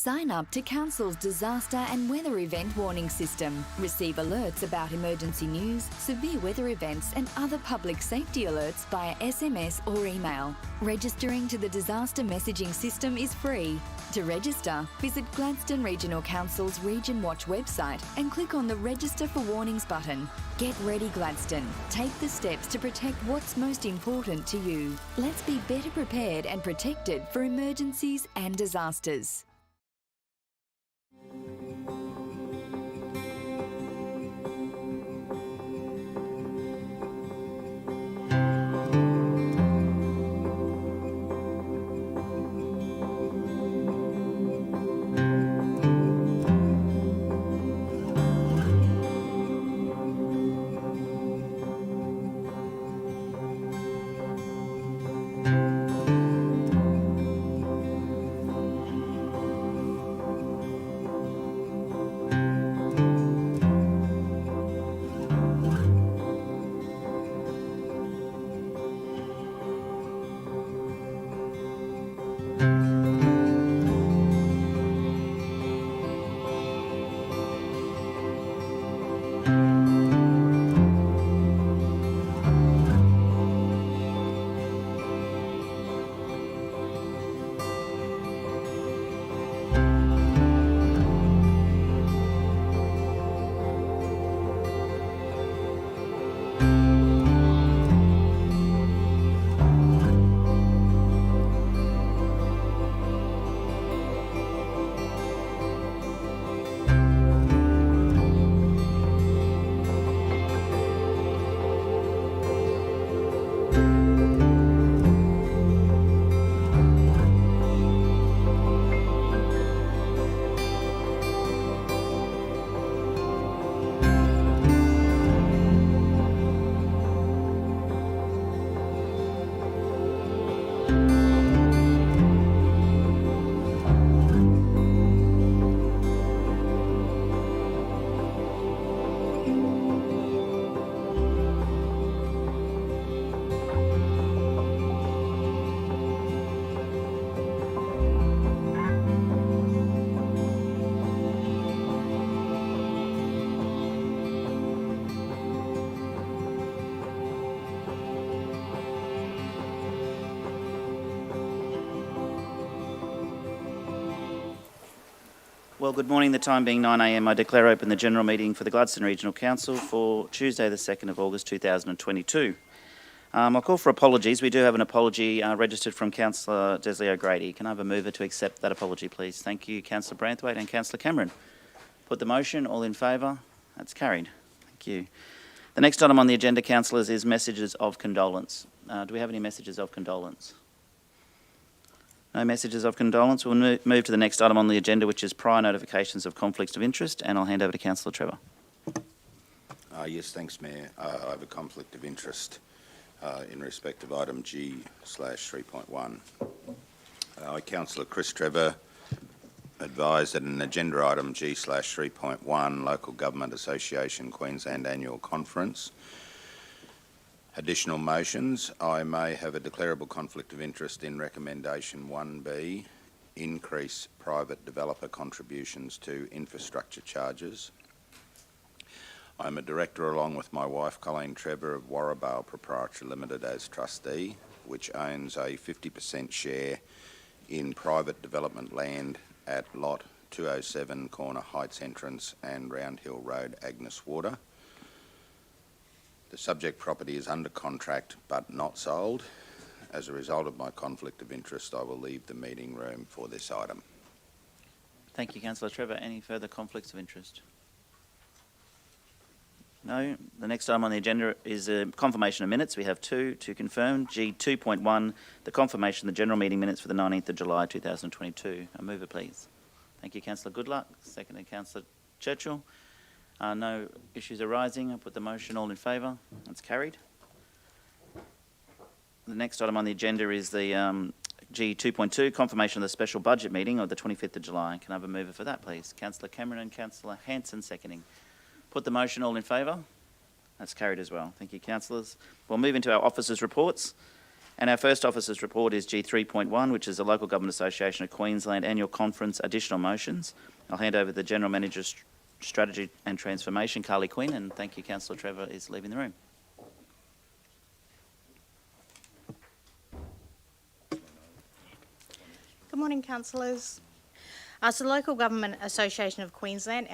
Sign up to Council's disaster and weather event warning system. Receive alerts about emergency news, severe weather events and other public safety alerts via SMS or email. Registering to the disaster messaging system is free. To register, visit Gladstone Regional Council's Region Watch website and click on the Register for Warnings button. Get ready, Gladstone. Take the steps to protect what's most important to you. Let's be better prepared and protected for emergencies and disasters. Well, good morning. The time being 9 a.m, I declare open the general meeting for the Gladstone Regional Council for Tuesday the 2nd of August 2022. I'll call for apologies. We do have an apology registered from Councillor Desley O'Grady. Can I have a mover to accept that apology, please? Thank you, Councillor Branthwaite and Councillor Cameron. Put the motion. All in favour? That's carried. Thank you. The next item on the agenda, councillors, is messages of condolence. Do we have any messages of condolence? No messages of condolence. We'll move to the next item on the agenda, which is prior notifications of conflicts of interest, and I'll hand over to Councillor Trevor. Yes, thanks, Mayor. I have a conflict of interest in respect of item G/3.1. Councillor Chris Trevor advised that an agenda item G/3.1, Local Government Association Queensland Annual Conference, additional motions. I may have a declarable conflict of interest in recommendation 1B, increase private developer contributions to infrastructure charges. I'm a director along with my wife Colleen Trevor of Warrabale Proprietary Limited as trustee, which owns a 50% share in private development land at Lot 207 Corner Heights Entrance and Round Hill Road, Agnes Water. The subject property is under contract but not sold. As a result of my conflict of interest, I will leave the meeting room for this item. Thank you, Councillor Trevor. Any further conflicts of interest? No. The next item on the agenda is a confirmation of minutes. We have two to confirm. G2.1, the confirmation of the general meeting minutes for the 19th of July 2022. A mover, please. Thank you, Councillor Goodluck. Seconded, Councillor Churchill. No issues arising. I'll put the motion. All in favour? That's carried. The next item on the agenda is the G2.2, confirmation of the special budget meeting of the 25th of July. Can I have a mover for that, please? Councillor Cameron and Councillor Hanson seconding. Put the motion. All in favour? That's carried as well. Thank you, councillors. We'll move into our officers' reports. And our first officers' report is G3.1, which is the Local Government Association of Queensland Annual Conference additional motions. I'll hand over the General Manager's Strategy and Transformation, Carly Quinn, and thank you, Councillor Trevor is leaving the room. Good morning, councillors. So the Local Government Association of Queensland,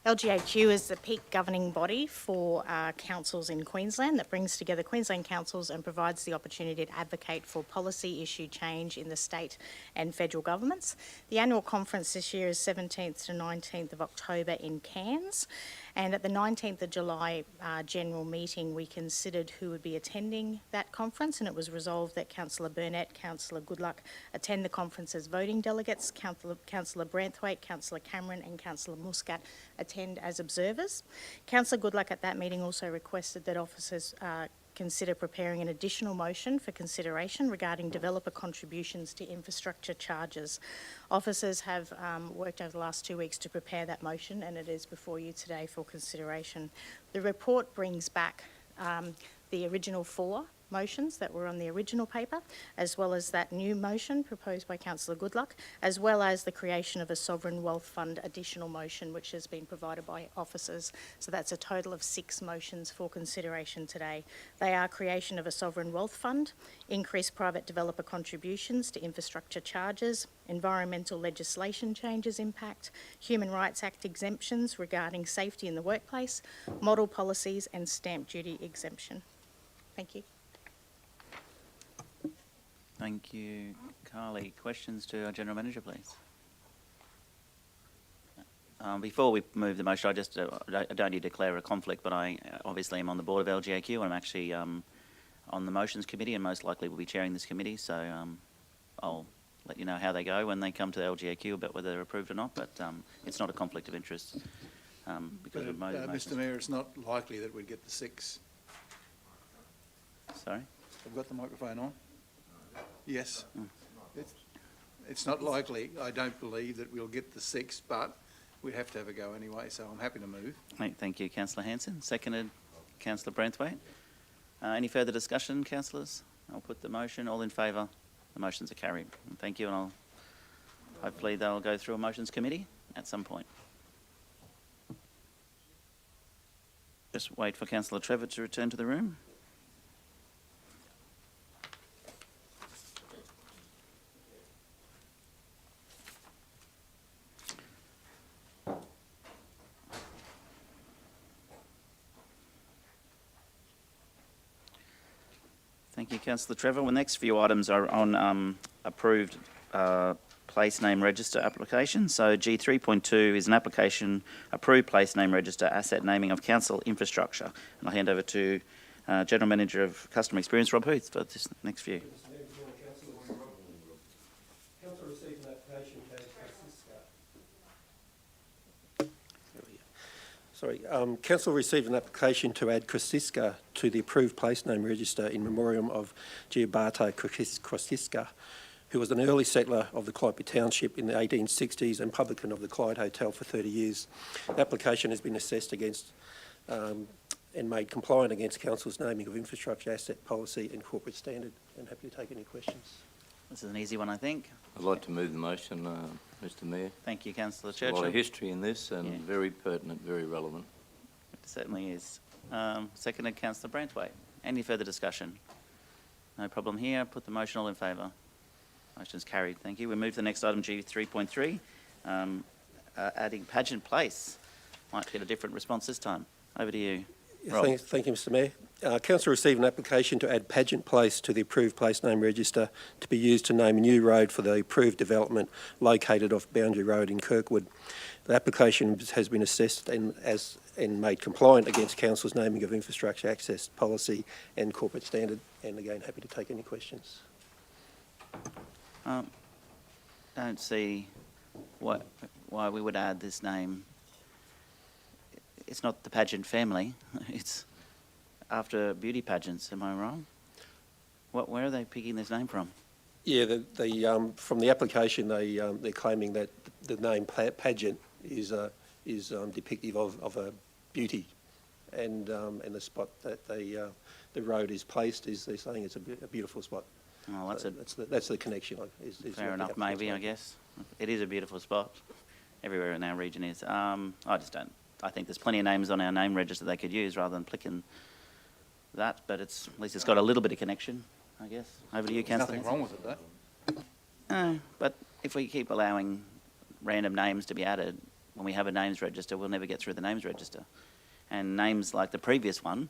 LGAQ is the peak governing body for councils in Queensland that brings together Queensland councils and provides the opportunity to advocate for policy issue change in the state and federal governments. The annual conference this year is 17th to 19th of October in Cairns, and at the 19th of July general meeting we considered who would be attending that conference, and it was resolved that Councillor Burnett, Councillor Goodluck attend the conference as voting delegates, Councillor Branthwaite, Councillor Cameron and Councillor Muscat attend as observers. Councillor Goodluck at that meeting also requested that officers consider preparing an additional motion for consideration regarding developer contributions to infrastructure charges. Officers have worked over the last 2 weeks to prepare that motion, and it is before you today for consideration. The report brings back the original 4 motions that were on the original paper, as well as that new motion proposed by Councillor Goodluck, as well as the creation of a Sovereign Wealth Fund additional motion which has been provided by officers. So that's a total of 6 motions for consideration today. They are creation of a Sovereign Wealth Fund, increased private developer contributions to infrastructure charges, environmental legislation changes impact, Human Rights Act exemptions regarding safety in the workplace, model policies and stamp duty exemption. Thank you. Thank you, Carly. Questions to our General Manager, please. Before we move the motion, I don't need to declare a conflict, but I obviously am on the board of LGAQ and I'm actually on the motions committee and most likely will be chairing this committee, so I'll let you know how they go when they come to the LGAQ about whether they're approved or not, but it's not a conflict of interest because of Mr Mayor, it's not likely that we'd get the 6. Sorry? I've got the microphone on. Yes. It's not likely. I don't believe that we'll get the 6, but we have to have a go anyway, so I'm happy to move. Thank you, Councillor Hanson. Seconded, Councillor Branthwaite. Any further discussion, councillors? I'll put the motion. All in favour? The motions are carried. Thank you, and hopefully they'll go through a motions committee at some point. Just wait for Councillor Trevor to return to the room. Thank you, Councillor Trevor. Well, the next few items are on approved place name register application. So G3.2 is an application, approved place name register, asset naming of council infrastructure. And I'll hand over to General Manager of Customer Experience, Rob Huth, for this next few. Council received an application to add Council received an application to add Krosiska to the approved place name register in memoriam of Giobate Krosiska, who was an early settler of the Clyde Township in the 1860s and publican of the Clyde Hotel for 30 years. The application has been assessed against and made compliant against Council's naming of infrastructure asset policy and corporate standard. I'm happy to take any questions. This is an easy one, I think. I'd like to move the motion, Mr Mayor. Thank you, Councillor There's a lot Churchill. of history in this and Yeah. very pertinent, very relevant. It certainly is. Seconded, Councillor Brantwaite. Any further discussion? No problem here. Put the motion. All in favour? Motion's carried. Thank you. We move to the next item, G3.3, adding Pageant Place. Might get a different response this time. Over to you, Rob. Thank you, Mr Mayor. Council received an application to add Pageant Place to the approved place name register to be used to name a new road for the approved development located off Boundary Road in Kirkwood. The application has been assessed and made compliant against Council's naming of infrastructure access policy and corporate standard. And again, happy to take any questions. Don't see why we would add this name. It's not the Pageant family. It's after beauty pageants. Am I wrong? Where are they picking this name from? Yeah, from the application, they're claiming that the name pageant is depictive of a beauty, and the spot that the road is placed is they're saying it's a beautiful spot. Oh, That's the connection. fair enough, maybe, I guess. It is a beautiful spot. Everywhere in our region is. I think there's plenty of names on our name register they could use rather than picking that, but at least it's got a little bit of connection, I guess. Over to you, There's Councillor. nothing wrong with it, though. No, but if we keep allowing random names to be added when we have a names register, we'll never get through the names register. And names like the previous one,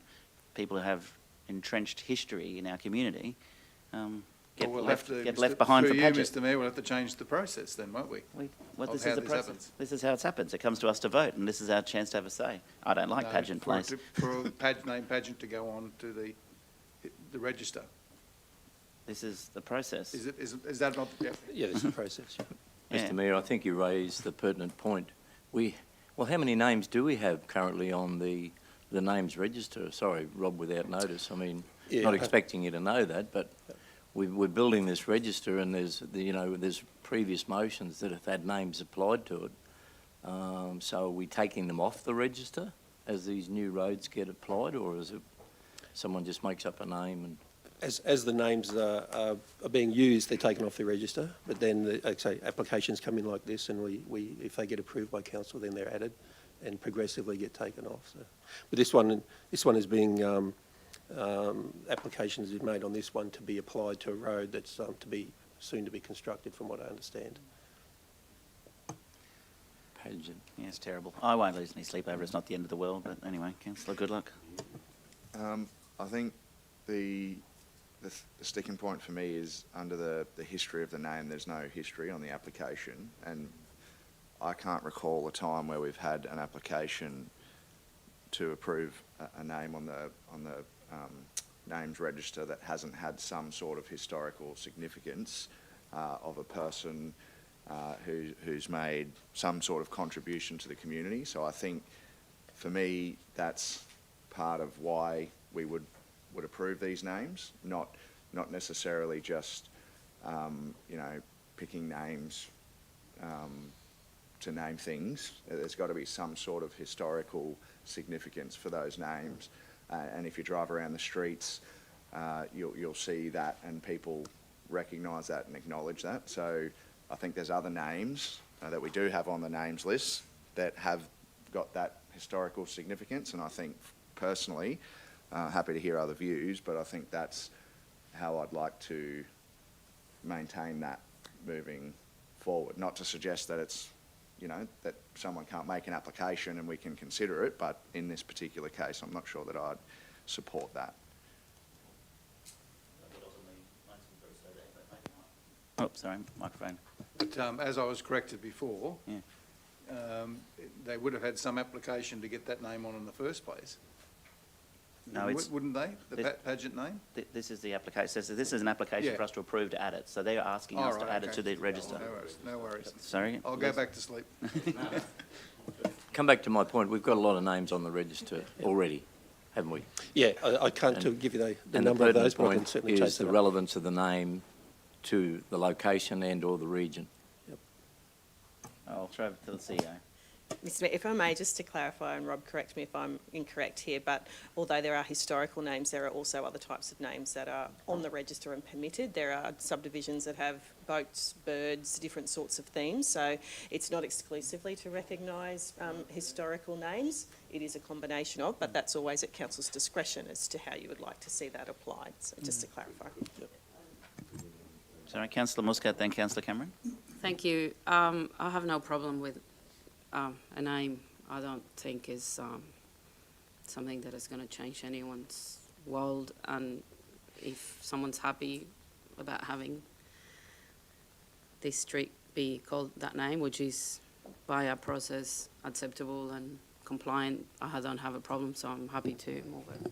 people who have entrenched history in our community, get left behind for Through you, pageant. Mr Mayor, we'll have to change the process then, won't we? Well, of this how is the this process. happens. This is how it happens. It comes to us to vote, and this is our chance to have a say. I don't like No, Pageant for it Place. to- For a name pageant to go on to the register. This is the process. Is that not? Yeah. Yeah, there's a process. Yeah. Yeah. Mr Mayor, I think you raised the pertinent point. Well, how many names do we have currently on the names register? Sorry, Rob, without notice. I mean, Yeah. not expecting you to know that, but we're building this register, and there's previous motions that have had names applied to it. So are we taking them off the register as these new roads get applied, or is it someone just makes up a name and? As the names are being used, they're taken off the register, but then, applications come in like this, and we if they get approved by council, then they're added and progressively get taken off. So, but this one is being, applications is made on this one to be applied to a road that's soon to be constructed, from what I understand. Pageant. Yeah, it's terrible. I won't lose any sleep over it. It's not the end of the world, but anyway, Councillor, good luck. I think the sticking point for me is under the history of the name. There's no history on the application, and I can't recall a time where we've had an application to approve a name on the names register that hasn't had some sort of historical significance of a person who's made some sort of contribution to the community. So I think, for me, that's part of why we would approve these names, not necessarily just picking names to name things. There's got to be some sort of historical significance for those names, and if you drive around the streets, you'll see that, and people recognise that and acknowledge that. So I think there's other names that we do have on the names list that have got that historical significance, and I think personally, happy to hear other views, but I think that's how I'd like to maintain that moving forward. Not to suggest that it's, that someone can't make an application and we can consider it, but in this particular case, I'm not sure that I'd support that. Oh, sorry, microphone. But as I was corrected before, they would have had some application to get that name on in the first place. No, it's- Wouldn't they, the This- pageant name? This is the application, says that this is an application Yeah. for us to approve to add it, so they're asking us Oh, to right, add it okay. to the register. No worries, no worries. Sorry? I'll go back to sleep. Come back to my point, we've got a lot of names on the register already, haven't we? Yeah, I can't give you the And number of pertinent those, but I can point certainly chase is the that up. relevance of the name to the location and/or the region. I'll throw it to the CEO. Mr. Mayor, if I may, just to clarify, and Rob, correct me if I'm incorrect here, but although there are historical names, there are also other types of names that are on the register and permitted. There are subdivisions that have boats, birds, different sorts of themes, so it's not exclusively to recognise historical names. It is a combination of, but that's always at council's discretion as to how you would like to see that applied. So just to clarify. Sorry, Councillor Muscat, then Councillor Cameron. Thank you. I have no problem with a name. I don't think is something that is going to change anyone's world. And if someone's happy about having this street be called that name, which is by our process acceptable and compliant, I don't have a problem, so I'm happy to move it.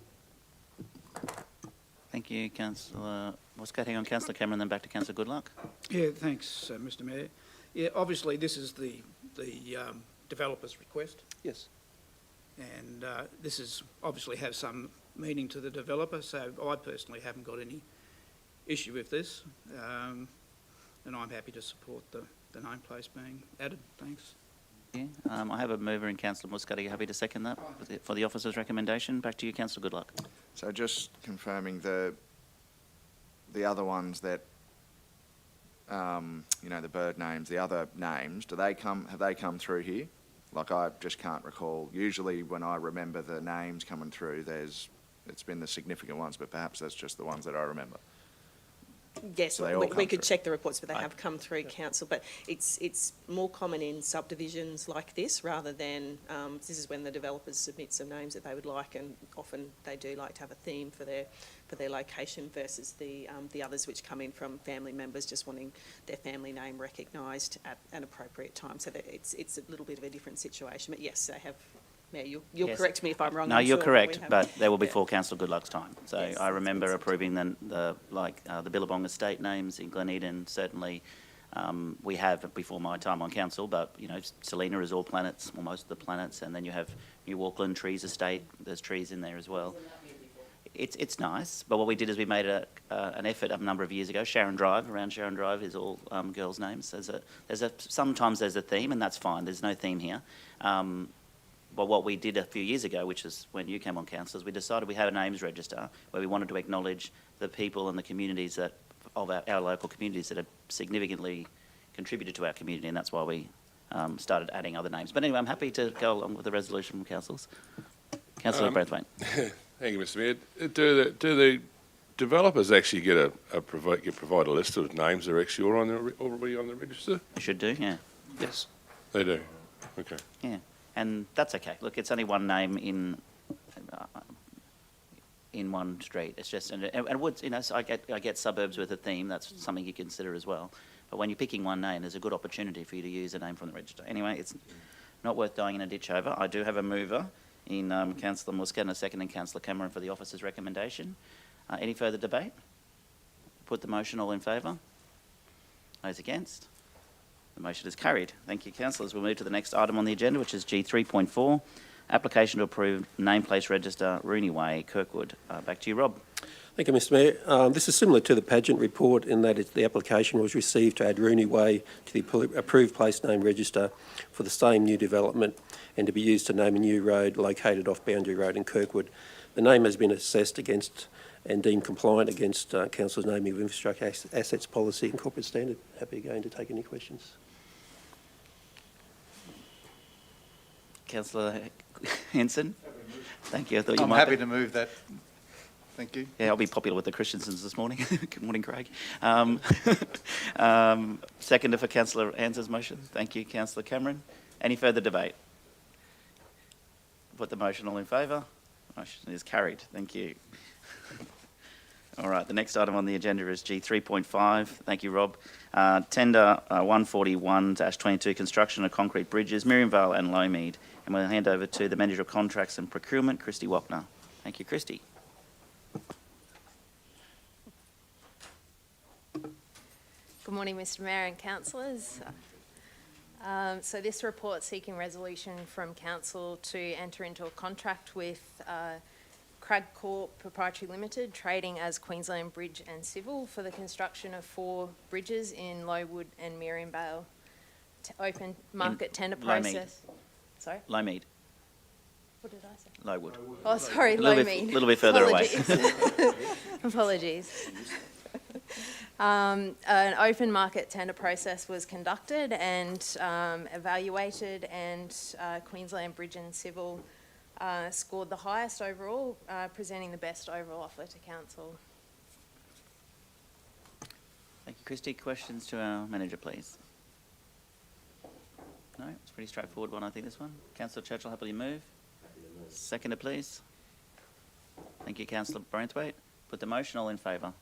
Thank you, Councillor Muscat. Hang on, Councillor Cameron, then back to Councillor Goodluck. Yeah, thanks, Mr. Mayor. Yeah, obviously this is the developer's request, Yes. and this is obviously has some meaning to the developer. So I personally haven't got any issue with this, and I'm happy to support the name place being added. Thanks. Yeah, I have a mover in Councillor Muscat. Are you happy to second that for the officer's recommendation? Back to you, Councillor Goodluck. So just confirming the other ones that, the bird names, the other names, have they come through here? Like, I just can't recall. Usually when I remember the names coming through, it's been the significant ones, but perhaps that's just the ones that I remember. Yes, So they all we come could through. check the reports, but they have come through council. But it's more common in subdivisions like this rather than, this is when the developers submit some names that they would like, and often they do like to have a theme for their location versus the others which come in from family members just wanting their family name recognised at an appropriate time. So that it's a little bit of a different situation. But yes, they have. Yeah, you'll Yes. correct me if I'm wrong. No, I'm you're sure correct, we have- but there will be yeah. for Councillor Goodluck's time. So Yes, I that's remember good. approving the Billabong estate names in Glen Eden. Certainly, we have before my time on council, but Selena is all planets, or most of the planets, and then you have New Auckland Trees Estate. There's trees in there as well. It's nice, but what we did is we made an effort a number of years ago. Around Sharon Drive is all girls' names. Sometimes there's a theme, and that's fine. There's no theme here. But what we did a few years ago, which is when you came on council, is we decided we had a names register where we wanted to acknowledge the people and the communities of our local communities that have significantly contributed to our community, and that's why we started adding other names. But anyway, I'm happy to go along with the resolution from councils. Councillor Braithwaite. Thank you, Mr. Mayor. Do the developers actually get provide a list of names that are actually already on the register? You should do, yeah. Yes. They do. Okay. Yeah, and that's okay. Look, it's only one name in one street. It's just, and Woods, so I get suburbs with a theme. That's something you consider as well. But when you're picking one name, there's a good opportunity for you to use a name from the register. Anyway, it's not worth dying in a ditch over. I do have a mover in Councillor Muscat and a second in Councillor Cameron for the officer's recommendation. Any further debate? Put the motion. All in favour? Those against? The motion is carried. Thank you, councillors. We'll move to the next item on the agenda, which is G3.4, application to approve nameplate register, Rooney Way, Kirkwood. Back to you, Rob. Thank you, Mr. Mayor. This is similar to the pageant report in that the application was received to add Rooney Way to the approved place name register for the same new development and to be used to name a new road located off Boundary Road in Kirkwood. The name has been assessed against and deemed compliant against Council's naming of infrastructure assets policy and corporate standard. Happy again to take any questions. Councillor Henson? Thank you. I thought you I'm might. happy to move that. Thank you. Yeah, I'll be popular with the Christensens this morning. Good morning, Craig. Seconder for Councillor Hanson's motion. Thank you, Councillor Cameron. Any further debate? Put the motion. All in favour? Motion is carried. Thank you. All right, the next item on the agenda is G3.5. Thank you, Rob. Tender 141-22, construction of concrete bridges, Miriamvale and Lowmead. And we'll hand over to the Manager of Contracts and Procurement, Christy Wapner. Thank you, Christy. Good morning, Mr Mayor and councillors. So this report seeking resolution from council to enter into a contract with Crag Corp Proprietary Limited, trading as Queensland Bridge and Civil, for the construction of 4 bridges in Lowood and Miriamvale. Open market tender process. Sorry? Lowmead. What did I say? Lowood. Oh, sorry, A little Lowmead. bit, little bit further away. Apologies. An open market tender process was conducted and evaluated, and Queensland Bridge and Civil scored the highest overall, presenting the best overall offer to council. Thank you, Christy. Questions to our manager, please? No, it's a pretty straightforward one, I think, this one. Councillor Churchill, happily move. Seconder, please. Thank you, Councillor Branthwaite. Put the motion. All in favour?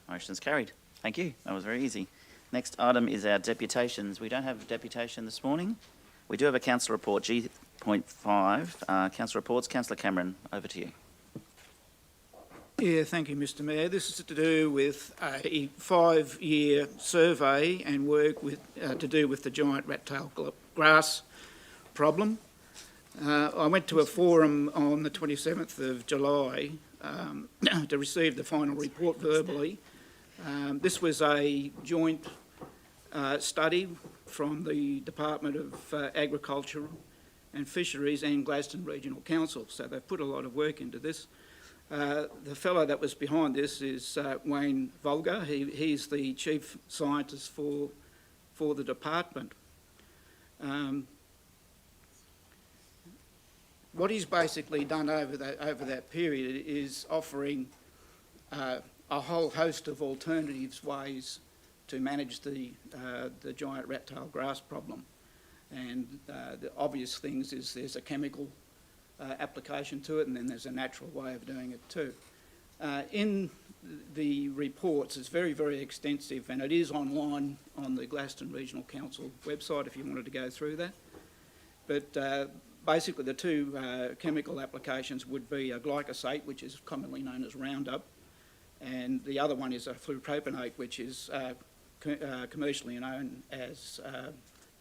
Motion's carried. Thank you. That was very easy. Next item is our deputations. We don't have a deputation this morning. We do have a council report, G.5. Council reports. Councillor Cameron, over to you. Yeah, thank you, Mr Mayor. This is to do with a 5-year survey and work with to do with the giant rat-tail grass problem. I went to a forum on the 27th of July to receive the final report verbally. This was a joint study from the Department of Agriculture and Fisheries and Gladstone Regional Council, so they've put a lot of work into this. The fellow that was behind this is Wayne Volger. He's the chief scientist for the department. What he's basically done over that period is offering a whole host of alternatives ways to manage the giant rat-tail grass problem. And the obvious things is there's a chemical application to it, and then there's a natural way of doing it too. In the reports, it's very, very extensive, and it is online on the Gladstone Regional Council website if you wanted to go through that. But basically the 2 chemical applications would be a glyphosate, which is commonly known as Roundup, and the other one is a flupropanate, which is commercially known as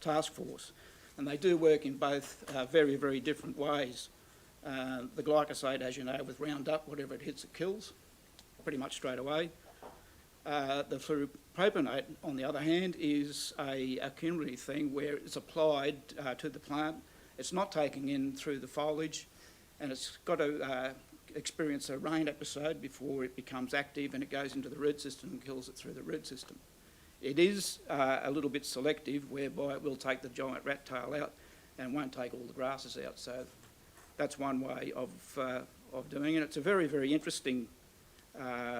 Task Force. And they do work in both very, very different ways. The glyphosate, as you know, with Roundup, whatever it hits, it kills pretty much straight away. The flupropanate, on the other hand, is a cumulative thing where it's applied to the plant. It's not taking in through the foliage, and it's got to experience a rain episode before it becomes active and it goes into the root system and kills it through the root system. It is a little bit selective, whereby it will take the giant rat tail out and won't take all the grasses out. So that's one way of doing it. It's a very, very interesting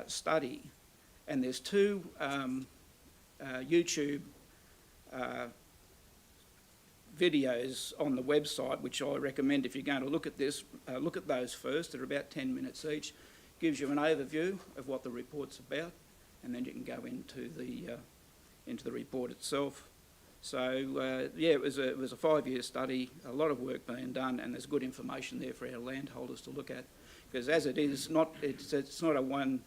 study, and there's 2 YouTube videos on the website, which I recommend if you're going to look at this, look at those first. They're about 10 minutes each. Gives you an overview of what the report's about, and then you can go into the report itself. So yeah, it was a 5-year study, a lot of work being done, and there's good information there for our landholders to look at. Because as it is, it's not a one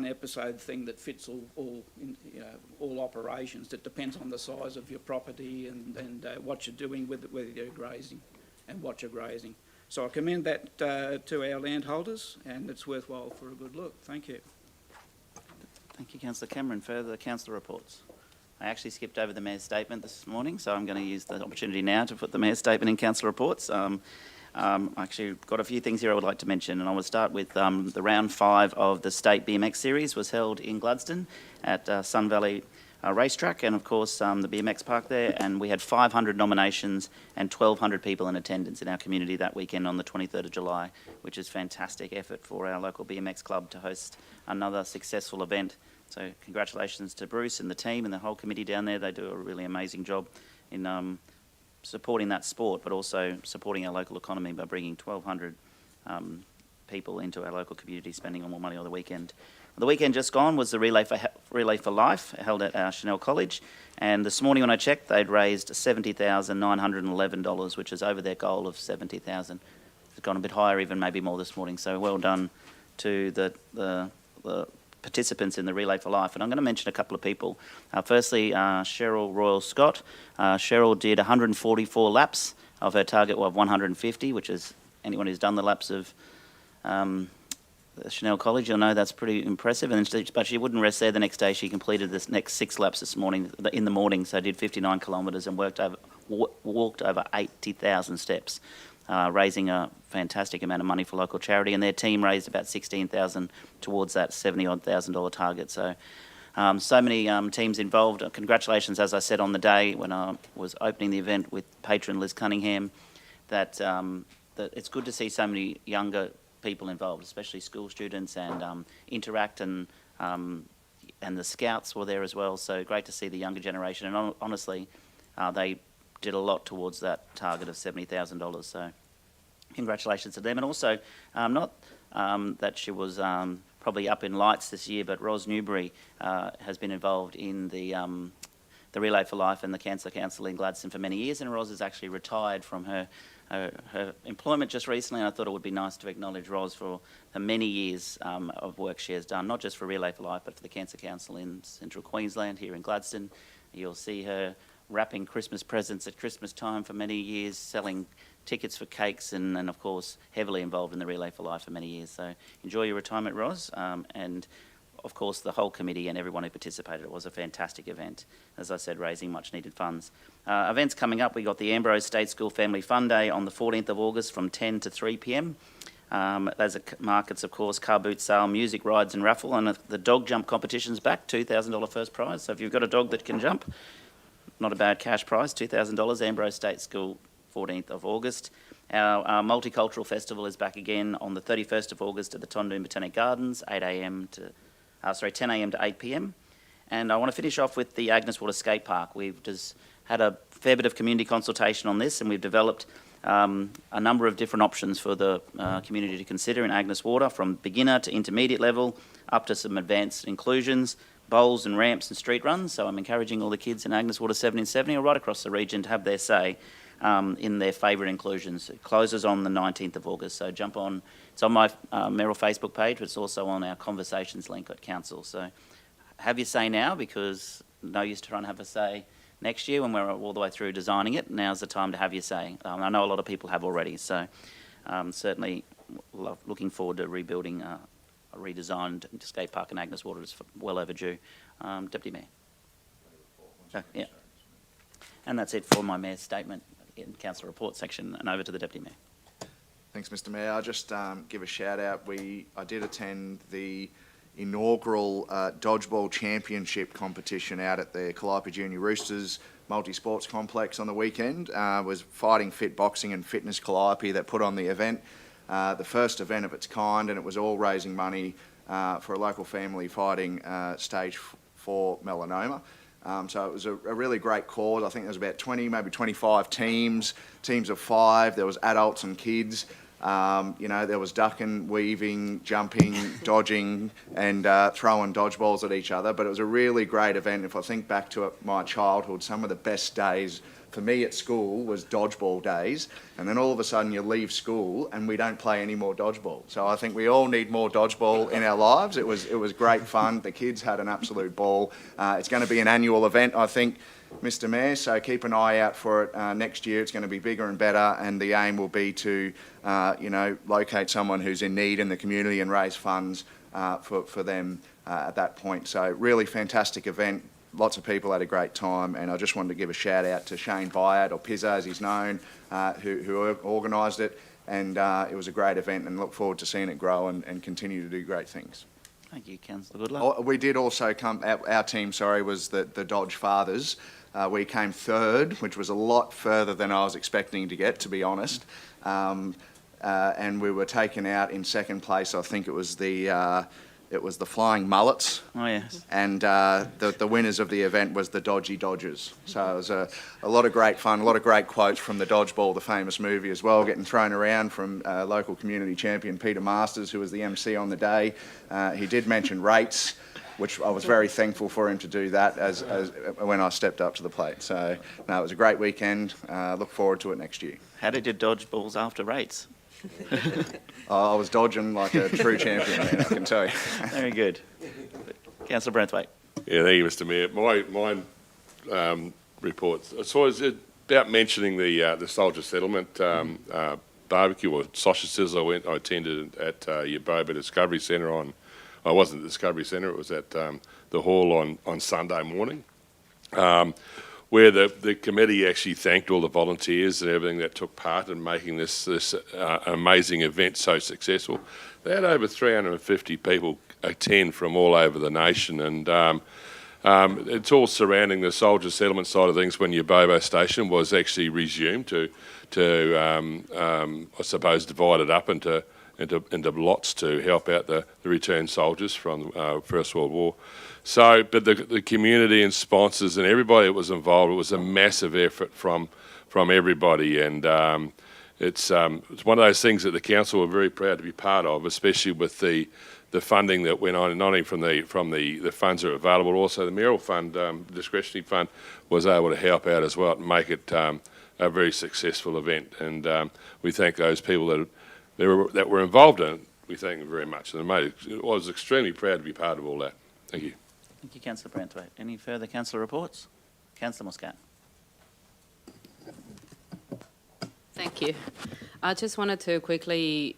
episode thing that fits all operations. It depends on the size of your property and what you're doing with it, whether you're grazing and what you're grazing. So I commend that to our landholders, and it's worthwhile for a good look. Thank you. Thank you, Councillor Cameron. Further councillor reports. I actually skipped over the Mayor's statement this morning, so I'm going to use the opportunity now to put the Mayor's statement in councillor reports. I actually got a few things here I would like to mention, and I will start with the round 5 of the State BMX Series was held in Gladstone at Sun Valley Racetrack, and of course the BMX park there, and we had 500 nominations and 1,200 people in attendance in our community that weekend on the 23rd of July, which is fantastic effort for our local BMX club to host another successful event. So congratulations to Bruce and the team and the whole committee down there. They do a really amazing job in supporting that sport, but also supporting our local economy by bringing 1,200 people into our local community spending on more money on the weekend. The weekend just gone was the Relay for Life held at our Chanel College, and this morning when I checked, they'd raised $70,911, which is over their goal of $70,000. It's gone a bit higher, even maybe more this morning. So well done to the participants in the Relay for Life. And I'm going to mention a couple of people. Firstly, Cheryl Royal Scott. Cheryl did 144 laps of her target of 150, which is anyone who's done the laps of Chanel College, you'll know that's pretty impressive. But she wouldn't rest there. The next day, she completed the next 6 laps this morning in the morning. So did 59 kilometres and walked over 80,000 steps, raising a fantastic amount of money for local charity. And their team raised about $16,000 towards that $70,000 target. So, so many teams involved. Congratulations, as I said on the day when I was opening the event with patron Liz Cunningham, that it's good to see so many younger people involved, especially school students, and Interact and the Scouts were there as well. So great to see the younger generation. And honestly, they did a lot towards that target of $70,000. So congratulations to them. And also, not that she was probably up in lights this year, but Ros Newbury has been involved in the Relay for Life and the Cancer Council in Gladstone for many years. And Ros has actually retired from her employment just recently, and I thought it would be nice to acknowledge Ros for the many years of work she has done, not just for Relay for Life, but for the Cancer Council in Central Queensland, here in Gladstone. You'll see her wrapping Christmas presents at Christmas time for many years, selling tickets for cakes, and of course, heavily involved in the Relay for Life for many years. So enjoy your retirement, Ros, and of course, the whole committee and everyone who participated. It was a fantastic event, as I said, raising much needed funds. Events coming up, we got the Ambrose State School Family Fun Day on the 14th of August from 10 to 3 p.m. There's markets, of course, car boot sale, music, rides and raffle, and the dog jump competition's back, $2,000 first prize. So if you've got a dog that can jump, not a bad cash prize, $2,000, Ambrose State School, 14th of August. Our Multicultural Festival is back again on the 31st of August at the Tondoon Botanic Gardens, 10 a.m. to 8 p.m. And I want to finish off with the Agnes Water Skate Park. We've just had a fair bit of community consultation on this, and we've developed a number of different options for the community to consider in Agnes Water, from beginner to intermediate level, up to some advanced inclusions, bowls and ramps and street runs. So I'm encouraging all the kids in Agnes Water 1770 or right across the region to have their say in their favourite inclusions. It closes on the 19th of August, so jump on. It's on my Merrill Facebook page, but it's also on our conversations link at Council. So have your say now, because no use trying to have a say next year when we're all the way through designing it. Now's the time to have your say. I know a lot of people have already, so certainly looking forward to rebuilding a redesigned skate park in Agnes Water. It's well overdue. Deputy Mayor. Yeah. And that's it for my Mayor's statement in Council Report section, and over to the Deputy Mayor. Thanks, Mr. Mayor. I'll just give a shout out. I did attend the inaugural Dodgeball Championship competition out at the Calliope Junior Roosters multi-sports complex on the weekend. It was Fighting Fit Boxing and Fitness Calliope that put on the event, the first event of its kind, and it was all raising money for a local family fighting stage 4 melanoma. So it was a really great cause. I think there was about 20, maybe 25 teams of 5. There was adults and kids. There was ducking, weaving, jumping, dodging, and throwing dodgeballs at each other. But it was a really great event. If I think back to my childhood, some of the best days for me at school was dodgeball days. And then all of a sudden you leave school and we don't play any more dodgeball. So I think we all need more dodgeball in our lives. It was great fun. The kids had an absolute ball. It's going to be an annual event, I think, Mr. Mayor, so keep an eye out for it next year. It's going to be bigger and better, and the aim will be to, locate someone who's in need in the community and raise funds for them at that point. So really fantastic event. Lots of people had a great time, and I just wanted to give a shout out to Shane Byard, or Pizza as he's known, who organised it, and it was a great event, and look forward to seeing it grow and continue to do great things. Thank you, Councillor Goodluck. We did also our team, was the Dodge Fathers. We came third, which was a lot further than I was expecting to get, to be honest. And we were taken out in second place. I think it was the It was the Flying Mullets. Oh, yes. And the winners of the event was the Dodgy Dodgers. So it was a lot of great fun, a lot of great quotes from the Dodgeball, the famous movie as well, getting thrown around from local community champion Peter Masters, who was the MC on the day. He did mention rates, which I was very thankful for him to do that as when I stepped up to the plate. So, no, it was a great weekend. Look forward to it next year. How did you dodge balls after rates? I was dodging like a true champion, man, I can tell you. Very good. Councillor Branthwaite. Yeah, thank you, Mr Mayor. My report, so it's about mentioning the soldier settlement barbecue or sausage sizzle I attended at Yaboba Discovery Centre on, I wasn't at the Discovery Centre, it was at the hall on Sunday morning, where the committee actually thanked all the volunteers and everything that took part in making this amazing event so successful. They had over 350 people attend from all over the nation, and it's all surrounding the soldier settlement side of things when Yaboba Station was actually resumed to I suppose, divided up into lots to help out the returned soldiers from First World War. So, but the community and sponsors and everybody that was involved, it was a massive effort from everybody, and it's one of those things that the council were very proud to be part of, especially with the funding that went on, not only from the funds that are available, but also the mayoral fund, discretionary fund, was able to help out as well and make it a very successful event. And we thank those people that were involved in it. We thank them very much. And I was extremely proud to be part of all that. Thank you. Thank you, Councillor Branthwaite. Any further councillor reports? Councillor Muscat. Thank you. I just wanted to quickly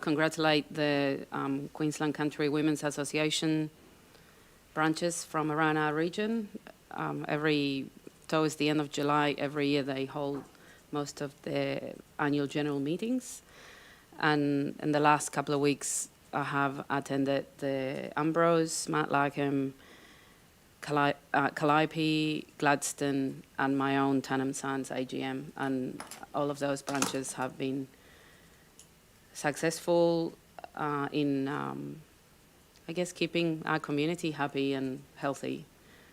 congratulate the Queensland Country Women's Association branches from around our region. Towards the end of July, every year they hold most of their annual general meetings. And in the last couple of weeks, I have attended the Ambrose, Mount Larkham, Calliope, Gladstone, and my own Tannum Sands AGM. And all of those branches have been successful in, I guess, keeping our community happy and healthy.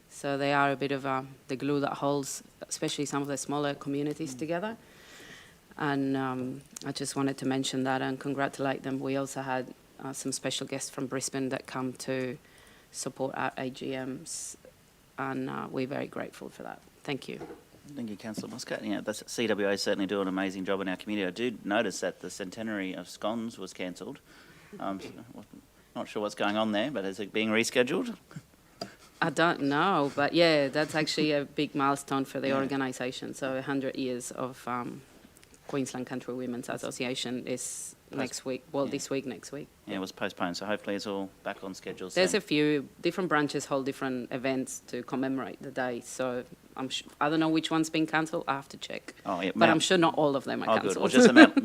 So they are a bit of the glue that holds, especially some of the smaller communities together. And I just wanted to mention that and congratulate them. We also had some special guests from Brisbane that come to support our AGMs, and we're very grateful for that. Thank you. Thank you, Councillor Muscat. Yeah, the CWA certainly do an amazing job in our community. I did notice that the centenary of scones was cancelled. Not sure what's going on there, but is it being rescheduled? I don't know, but yeah, that's actually a big milestone for the organisation. So 100 years of Queensland Country Women's Association is next week, this week, next week. Yeah, it was postponed, so hopefully it's all back on schedule soon. There's a few different branches hold different events to commemorate the day, so I don't know which one's been cancelled. I have to check. Oh, yeah, but I'm sure not all of them are cancelled. Good. Well, just the Mount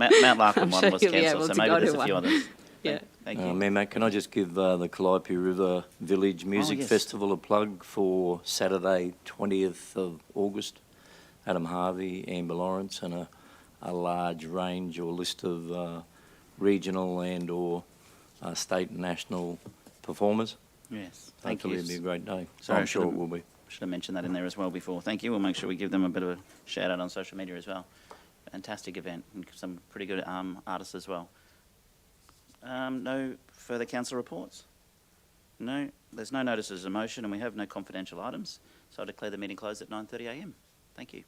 Larkham one sure was you'll be cancelled, so able to maybe go there's to a few one. others. Yeah. Thank you. Mayor, can I just give the Calliope River Village Music yes. Festival a plug for Saturday, 20th of August? Adam Harvey, Amber Lawrence, and a large range or list of regional and or state and national performers. Yes, thank Hopefully you. it'll be a great day. Sorry, I'm sure it will be. Should have mentioned that in there as well before. Thank you. We'll make sure we give them a bit of a shout out on social media as well. Fantastic event and some pretty good artists as well. No further council reports? No, there's no notices of motion and we have no confidential items. So I declare the meeting closed at 9:30 a.m. Thank you.